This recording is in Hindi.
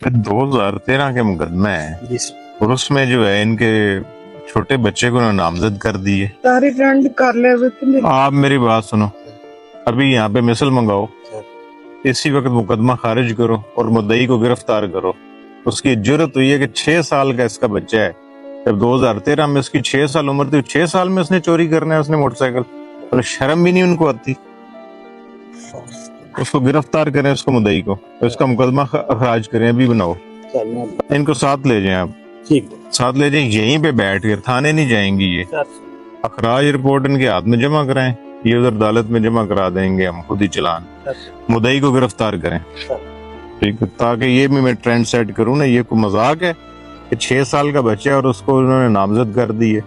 2013 के मुकदमा है जी सर। और उसमें जो है इनके छोटे बच्चे को नामजद कर दिए। सारी ट्रेंड कर ले आप मेरी बात सुनो, अभी यहाँ पे मिसल मंगाओ, इसी वक्त मुकदमा खारिज करो और मुद्दई को गिरफ्तार करो। उसकी जुर्रत हुई है कि 6 साल का इसका बच्चा है, जब 2013 में इसकी 6 साल उम्र थी, 6 साल में उसने चोरी करना है उसने मोटरसाइकिल, तो शर्म भी नहीं उनको आती। उसको गिरफ्तार करें, उसको मुद्दई को, तो इसका मुकदमा खारिज करें, अभी बनाओ। इनको साथ ले जाएं, आप ठीक साथ ले जाएं, यहीं पे बैठ कर, थाने नहीं जाएंगी ये। अखराज रिपोर्ट इनके हाथ में जमा कराएं, ये उधर अदालत में जमा करा देंगे हम खुद ही चालान। मुद्दई को गिरफ्तार करें, ठीक है, ताकि ये भी मैं ट्रेंड सेट करूं ना। ये कोई मजाक है कि 6 साल का बच्चा है और उसको उन्होंने नामजद कर दी है।